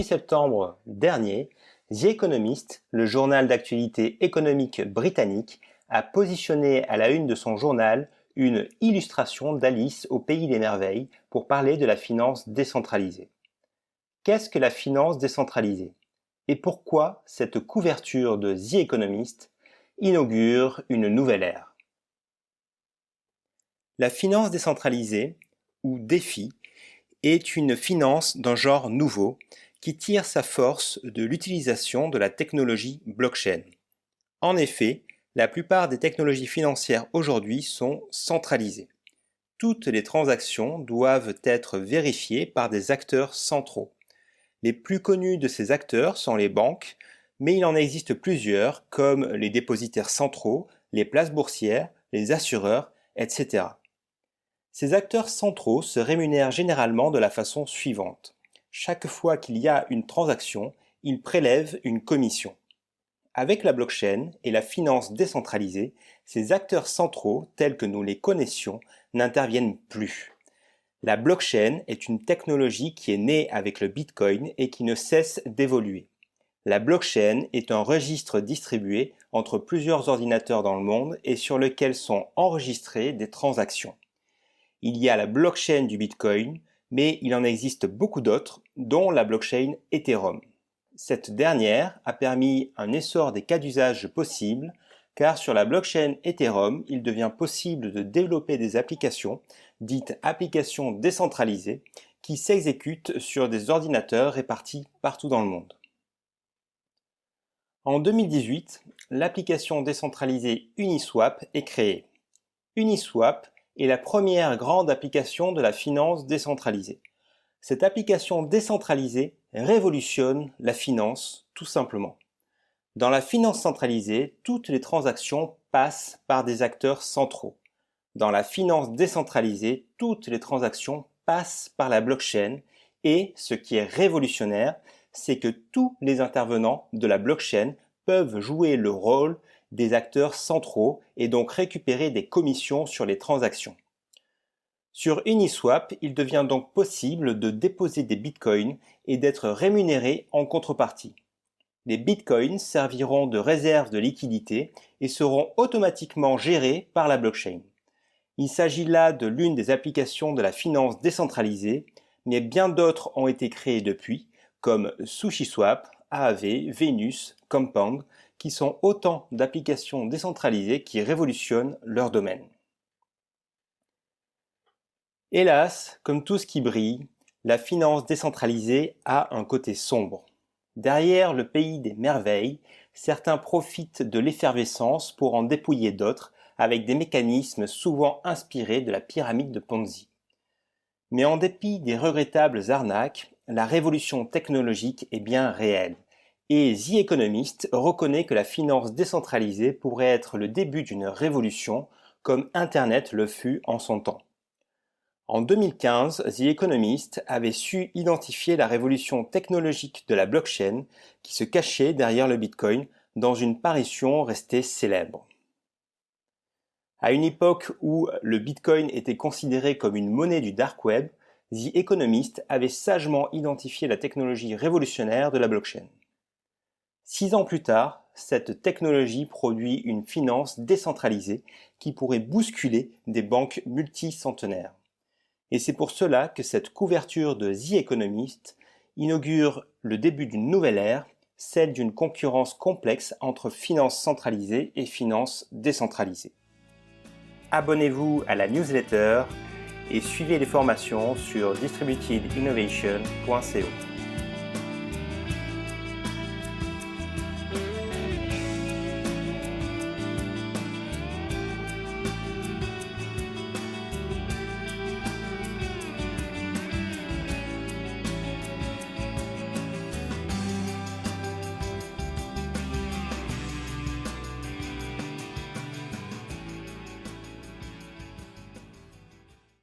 6 septembre dernier, The Economist, le journal d'actualité économique britannique, a positionné à la une de son journal une illustration d'Alice au pays des merveilles pour parler de la finance décentralisée. Qu'est-ce que la finance décentralisée? Et pourquoi cette couverture de The Economist inaugure une nouvelle ère? La finance décentralisée, ou DeFi, est une finance d'un genre nouveau qui tire sa force de l'utilisation de la technologie blockchain. En effet, la plupart des technologies financières aujourd'hui sont centralisées. Toutes les transactions doivent être vérifiées par des acteurs centraux. Les plus connus de ces acteurs sont les banques, mais il en existe plusieurs comme les dépositaires centraux, les places boursières, les assureurs, etc. Ces acteurs centraux se rémunèrent généralement de la façon suivante. Chaque fois qu'il y a une transaction, ils prélèvent une commission. Avec la blockchain et la finance décentralisée, ces acteurs centraux, tels que nous les connaissions, n'interviennent plus. La blockchain est une technologie qui est née avec le Bitcoin et qui ne cesse d'évoluer. La blockchain est un registre distribué entre plusieurs ordinateurs dans le monde et sur lequel sont enregistrées des transactions. Il y a la blockchain du Bitcoin, mais il en existe beaucoup d'autres, dont la blockchain Ethereum. Cette dernière a permis un essor des cas d'usage possibles, car sur la blockchain Ethereum, il devient possible de développer des applications, dites applications décentralisées, qui s'exécutent sur des ordinateurs répartis partout dans le monde. En 2018, l'application décentralisée Uniswap est créée. Uniswap est la première grande application de la finance décentralisée. Cette application décentralisée révolutionne la finance, tout simplement. Dans la finance centralisée, toutes les transactions passent par des acteurs centraux. Dans la finance décentralisée, toutes les transactions passent par la blockchain et ce qui est révolutionnaire, c'est que tous les intervenants de la blockchain peuvent jouer le rôle des acteurs centraux et donc récupérer des commissions sur les transactions. Sur Uniswap, il devient donc possible de déposer des bitcoins et d'être rémunéré en contrepartie. Les bitcoins serviront de réserve de liquidité et seront automatiquement gérés par la blockchain. Il s'agit là de l'une des applications de la finance décentralisée, mais bien d'autres ont été créées depuis, comme SushiSwap, Aave, Venus, Compound, qui sont autant d'applications décentralisées qui révolutionnent leur domaine. Hélas, comme tout ce qui brille, la finance décentralisée a un côté sombre. Derrière le pays des merveilles, certains profitent de l'effervescence pour en dépouiller d'autres avec des mécanismes souvent inspirés de la pyramide de Ponzi. Mais en dépit des regrettables arnaques, la révolution technologique est bien réelle. Et The Economist reconnaît que la finance décentralisée pourrait être le début d'une révolution, comme Internet le fut en son temps. En 2015, The Economist avait su identifier la révolution technologique de la blockchain qui se cachait derrière le Bitcoin dans une parution restée célèbre. À une époque où le Bitcoin était considéré comme une monnaie du dark web, The Economist avait sagement identifié la technologie révolutionnaire de la blockchain. 6 ans plus tard, cette technologie produit une finance décentralisée qui pourrait bousculer des banques multicentenaires. Et c'est pour cela que cette couverture de The Economist inaugure le début d'une nouvelle ère, celle d'une concurrence complexe entre finance centralisée et finance décentralisée. Abonnez-vous à la newsletter et suivez les formations sur distributedinnovation.co.